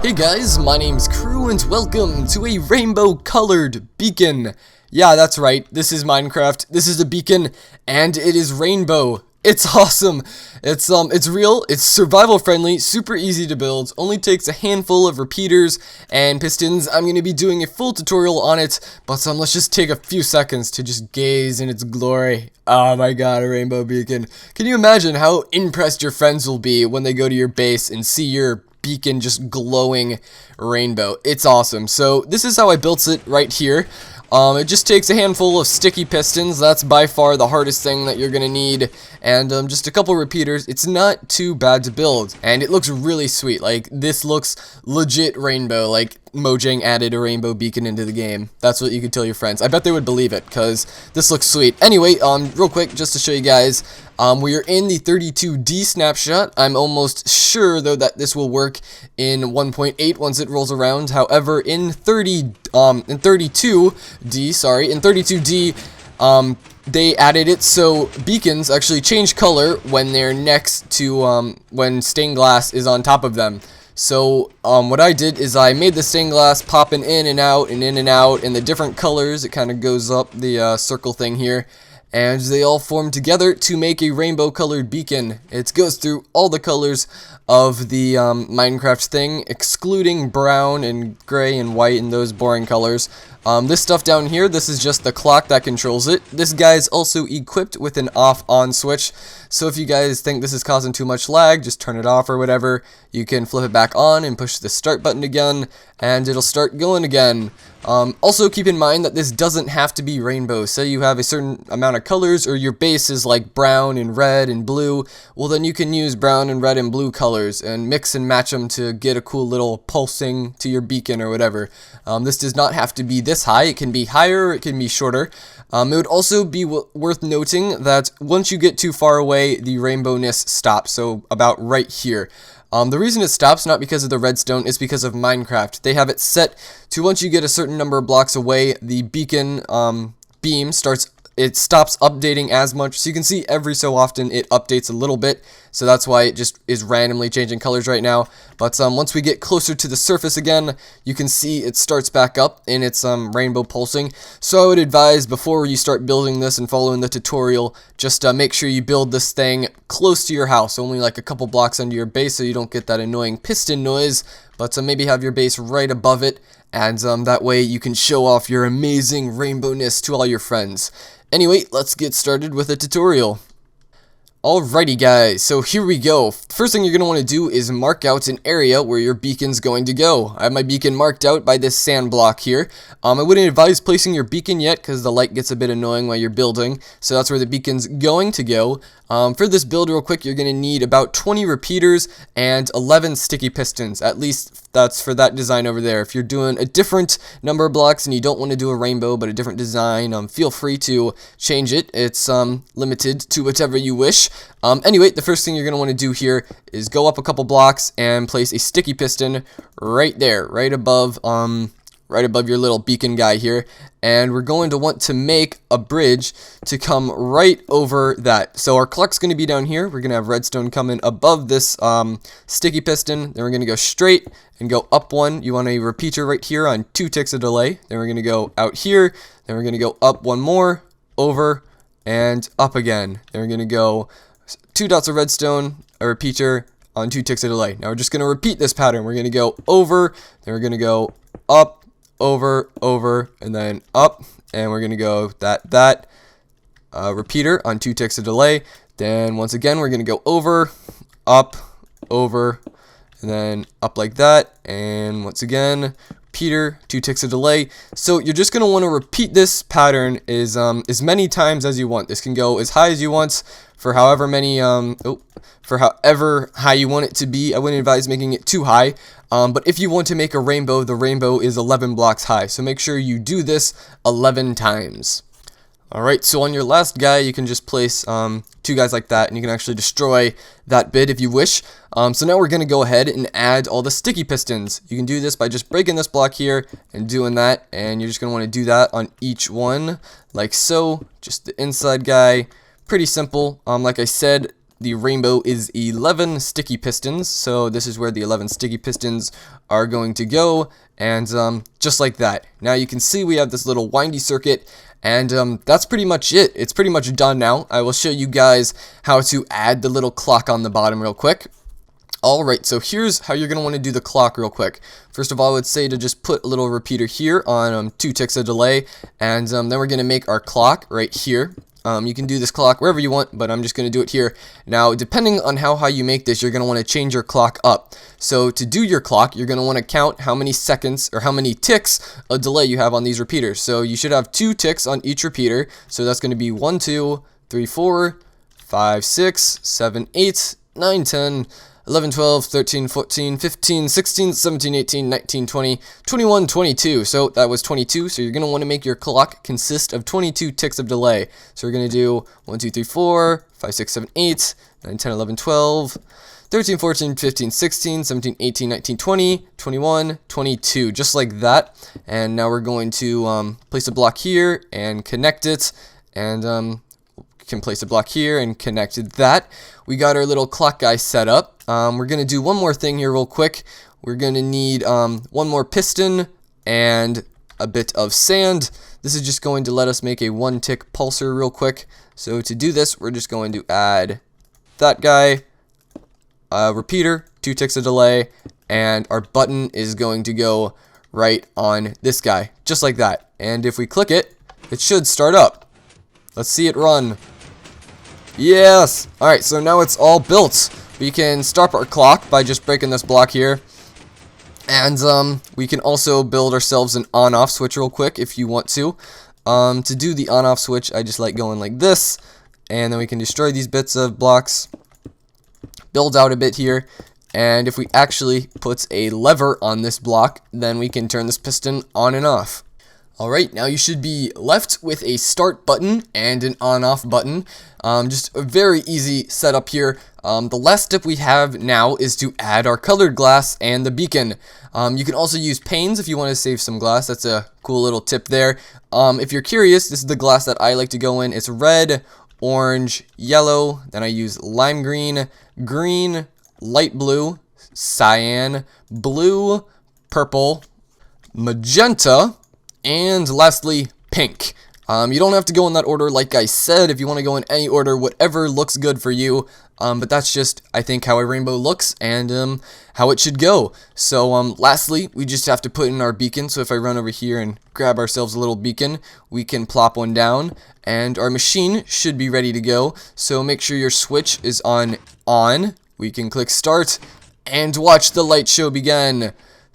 Hey guys, my name's Crew and welcome to a rainbow colored beacon. Yeah, that's right, this is Minecraft, this is a beacon, and it is rainbow. It's awesome. It's real, it's survival friendly, super easy to build, only takes a handful of repeaters and pistons. I'm going to be doing a full tutorial on it, but let's just take a few seconds to just gaze in its glory. Oh my god, a rainbow beacon. Can you imagine how impressed your friends will be when they go to your base and see your beacon just glowing rainbow? It's awesome. So this is how I built it right here. It just takes a handful of sticky pistons. That's by far the hardest thing that you're gonna need, and just a couple repeaters. It's not too bad to build, and it looks really sweet. Like, this looks legit rainbow. Like, Mojang added a rainbow beacon into the game. That's what you could tell your friends. I bet they would believe it, because this looks sweet. Anyway, real quick, just to show you guys, we are in the 32D snapshot. I'm almost sure, though, that this will work in 1.8 once it rolls around. However, in 32D, they added it so beacons actually change color when they're next to, when stained glass is on top of them. So, what I did is I made the stained glass popping in and out and in and out in the different colors. It kind of goes up the circle thing here, and they all form together to make a rainbow colored beacon. It goes through all the colors of the Minecraft thing, excluding brown and gray and white and those boring colors. This stuff down here, this is just the clock that controls it. This guy is also equipped with an off-on switch, so if you guys think this is causing too much lag, just turn it off or whatever. You can flip it back on and push the start button again, and it'll start going again. Also keep in mind that this doesn't have to be rainbow. Say you have a certain amount of colors, or your base is like brown and red and blue, well then you can use brown and red and blue colors and mix and match them to get a cool little pulsing to your beacon or whatever. This does not have to be this high. It can be higher, it can be shorter. It would also be worth noting that once you get too far away, the rainbowness stops, so about right here. The reason it stops, not because of the redstone, is because of Minecraft. They have it set to once you get a certain number of blocks away, the beacon beam stops updating as much. So you can see every so often it updates a little bit, so that's why it just is randomly changing colors right now. But once we get closer to the surface again, you can see it starts back up in its rainbow pulsing. So I would advise, before you start building this and following the tutorial, just make sure you build this thing close to your house, only like a couple blocks under your base, so you don't get that annoying piston noise. But maybe have your base right above it, and that way you can show off your amazing rainbowness to all your friends. Anyway, let's get started with the tutorial. Alrighty guys, so here we go. First thing you're going to want to do is mark out an area where your beacon's going to go. I have my beacon marked out by this sand block here. I wouldn't advise placing your beacon yet because the light gets a bit annoying while you're building, so that's where the beacon's going to go. For this build real quick, you're going to need about 20 repeaters and 11 sticky pistons. At least that's for that design over there. If you're doing a different number of blocks and you don't want to do a rainbow but a different design, feel free to change it. It's limited to whatever you wish. Anyway, the first thing you're going to want to do here is go up a couple blocks and place a sticky piston right there, right above your little beacon guy here, and we're going to want to make a bridge to come right over that. So our clock's going to be down here. We're going to have redstone coming above this sticky piston. Then we're going to go straight and go up one. You want a repeater right here on 2 ticks of delay. Then we're going to go out here. Then we're going to go up one more, over, and up again. Then we're going to go 2 dots of redstone, a repeater on 2 ticks of delay. Now we're just going to repeat this pattern. We're going to go over, then we're going to go up, over, over, and then up, and we're going to go that repeater on 2 ticks of delay. Then once again we're going to go over, up, over, and then up like that, and once again repeater, 2 ticks of delay. So you're just going to want to repeat this pattern as many times as you want. This can go as high as you want for however many for however high you want it to be. I wouldn't advise making it too high, but if you want to make a rainbow, the rainbow is 11 blocks high, so make sure you do this 11 times. Alright, so on your last guy, you can just place 2 guys like that, and you can actually destroy that bit if you wish. So now we're going to go ahead and add all the sticky pistons. You can do this by just breaking this block here and doing that, and you're just going to want to do that on each one, like so. Just the inside guy, pretty simple. Like I said, the rainbow is 11 sticky pistons, so this is where the 11 sticky pistons are going to go, and just like that. Now you can see we have this little windy circuit, and that's pretty much it. It's pretty much done now. I will show you guys how to add the little clock on the bottom real quick. Alright, so here's how you're going to want to do the clock real quick. First of all, I would say to just put a little repeater here on 2 ticks of delay, and then we're going to make our clock right here. You can do this clock wherever you want, but I'm just going to do it here. Now, depending on how high you make this, you're going to want to change your clock up. So to do your clock, you're going to want to count how many seconds or how many ticks of delay you have on these repeaters. So you should have 2 ticks on each repeater. So that's going to be 1, 2, 3, 4, 5, 6, 7, 8, 9, 10, 11, 12, 13, 14, 15, 16, 17, 18, 19, 20, 21, 22. So that was 22. So you're going to want to make your clock consist of 22 ticks of delay. So we're going to do 1, 2, 3, 4, 5, 6, 7, 8, 9, 10, 11, 12, 13, 14, 15, 16, 17, 18, 19, 20, 21, 22. Just like that. And now we're going to place a block here and connect it. And can place a block here and connected that. We got our little clock guy set up. We're going to do one more thing here real quick. We're going to need one more piston and a bit of sand. This is just going to let us make a 1-tick pulsar real quick. So to do this, we're just going to add that guy, repeater, 2 ticks of delay, and our button is going to go right on this guy, just like that. And if we click it, it should start up. Let's see it run. Yes! Alright, so now it's all built. We can stop our clock by just breaking this block here. And we can also build ourselves an on-off switch real quick if you want to. To do the on-off switch, I just like going like this. And then we can destroy these bits of blocks. Build out a bit here. And if we actually put a lever on this block, then we can turn this piston on and off. Alright, now you should be left with a start button and an on-off button. Just a very easy setup here. The last step we have now is to add our colored glass and the beacon. You can also use panes if you want to save some glass. That's a cool little tip there. If you're curious, this is the glass that I like to go in. It's red, orange, yellow. Then I use lime green, green, light blue, cyan, blue, purple, magenta, and lastly, pink. You don't have to go in that order like I said. If you want to go in any order, whatever looks good for you. But that's just, I think, how a rainbow looks and how it should go. So lastly, we just have to put in our beacon. So if I run over here and grab ourselves a little beacon, we can plop one down. And our machine should be ready to go. So make sure your switch is on. We can click start and watch the light show begin.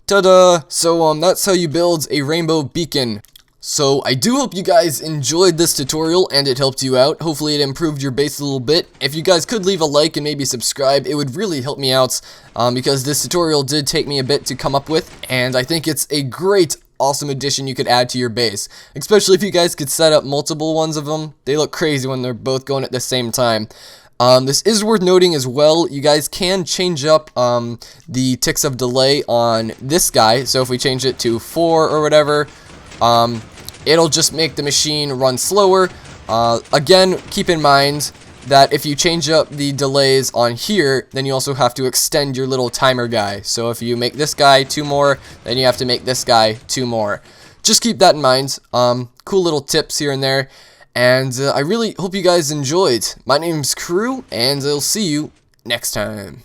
Ta-da! So that's how you build a rainbow beacon. So I do hope you guys enjoyed this tutorial and it helped you out. Hopefully it improved your base a little bit. If you guys could leave a like and maybe subscribe, it would really help me out because this tutorial did take me a bit to come up with, and I think it's a great, awesome addition you could add to your base. Especially if you guys could set up multiple ones of them. They look crazy when they're both going at the same time. This is worth noting as well, you guys can change up the ticks of delay on this guy. So if we change it to 4 or whatever, it'll just make the machine run slower. Again, keep in mind that if you change up the delays on here, then you also have to extend your little timer guy. So if you make this guy 2 more, then you have to make this guy 2 more. Just keep that in mind. Cool little tips here and there. And I really hope you guys enjoyed. My name's Crew, and I'll see you next time.